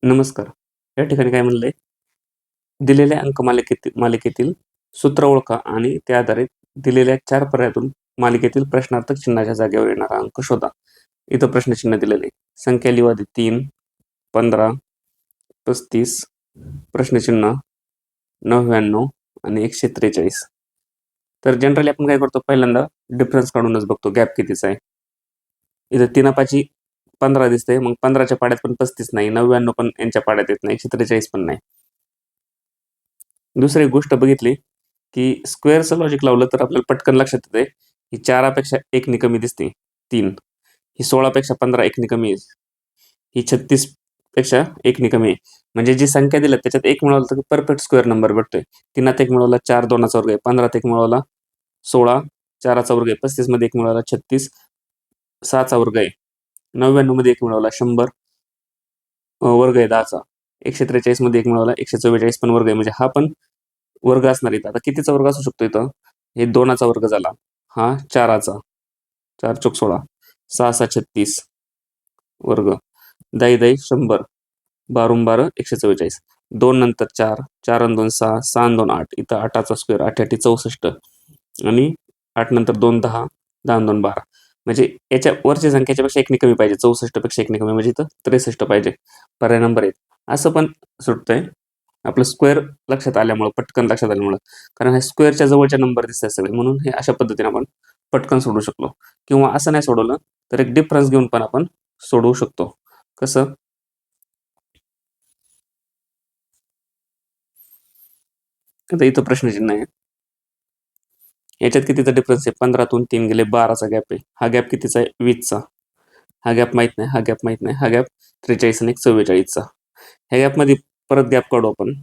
नमस्कार. या ठिकाणी काय म्हणलंय, दिलेल्या मालिकेतील सूत्र ओळखा आणि त्या आधारे दिलेल्या 4 पर्यायातून मालिकेतील प्रश्नार्थक चिन्हाच्या जागेवर येणारा अंक शोधा. इथं प्रश्नचिन्ह दिलेले आहे. संख्या लिहू आधी 3, 15, 35, प्रश्नचिन्ह 99 आणि 143. तर जनरली आपण काय करतो, पहिल्यांदा डिफरन्स काढूनच बघतो गॅप कितीचा आहे. इथं 3 पाची 15 दिसतंय, मग 15च्या पाड्यात पण 35 नाही, 99 पण यांच्या पाड्यात येत नाही, 143 पण नाही. दुसरी एक गोष्ट बघितली की स्क्वेअरचं लॉजिक लावलं तर आपल्याला पटकन लक्षात येते ही 4पेक्षा 1 कमी दिसते 3, ही 16पेक्षा 15 1 कमी आहे, ही 36 पेक्षा 1 कमी आहे. म्हणजे जी संख्या दिल्या त्याच्यात 1 मिळवलं तर परफेक्ट स्क्वेअर नंबर भेटतोय. 3त 1 मिळवला 4 2चा वर्ग आहे, 15त 1 मिळवला 16 4चा वर्ग आहे, 35 मध्ये 1 मिळवला 36 6चा वर्ग आहे, 99 मध्ये 1 मिळवला 100 वर्ग आहे 10चा, 143 मध्ये 1 मिळवला 144 पण वर्ग आहे, म्हणजे हा पण वर्ग असणार इथं. आता कितीचा वर्ग असू शकतो इथं, हे 2चा वर्ग झाला, हा 4चा, 4 चोक 16, 6 6 36 वर्ग, 10 10 100, 12 12 144, 2 नंतर 4 4 आणि 2 6 6 आणि 2 8, इथं 8चा स्क्वेअर 8 8 64 आणि 8 नंतर 2 10 10 आणि 2 12, म्हणजे याच्या वरच्या संख्येच्या पेक्षा 1 कमी पाहिजे, 64 पेक्षा 1 कमी, म्हणजे इथं 63 पाहिजे. पर्याय नंबर 1 असं पण सुटतंय आपलं स्क्वेअर लक्षात आल्यामुळं, पटकन लक्षात आल्यामुळं, कारण हे स्क्वेअरच्या जवळच्या नंबर दिसतात सगळे, म्हणून हे अशा पद्धतीने आपण पटकन सोडू शकलो. किंवा असं नाही सोडवलं तर एक डिफरन्स घेऊन पण आपण सोडवू शकतो. कसं, आता इथं प्रश्नचिन्ह आहे, याच्यात कितीचा डिफरन्स आहे, 15तून 3 गेले 12चा गॅप आहे, हा गॅप कितीचा आहे 20चा, हा गॅप माहित नाही, हा गॅप माहित नाही, हा गॅप 43 आणि 44चा. ह्या गॅपमध्ये परत गॅप काढू आपण,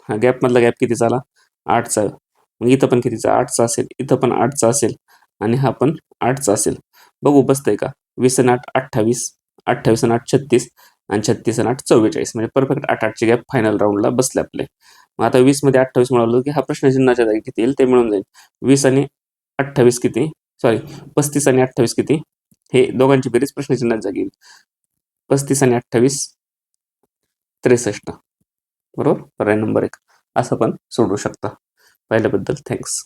हा गॅप मधला गॅप किती झाला 8चा, मग इथं पण कितीचा 8चा असेल, इथं पण 8चा असेल आणि हा पण 8चा असेल. बघू बसतंय का, 20 आणि 8 28, 28 आणि 8 36 आणि 36 आणि 8 44, म्हणजे परफेक्ट 8 8चे गॅप फायनल राऊंडला बसले आपले. मग आता 20 मध्ये 28 मिळवलं की हा प्रश्नचिन्हाच्या जागी किती येईल ते मिळून जाईल. 20 आणि 28 किती, सॉरी 35 आणि 28 किती, हे दोघांची बेरीज प्रश्नचिन्हाच्या जागी येईल. 35 आणि 28 63, बरोबर. पर्याय नंबर 1 असं पण सोडू शकता. पाहिल्याबद्दल थँक्स.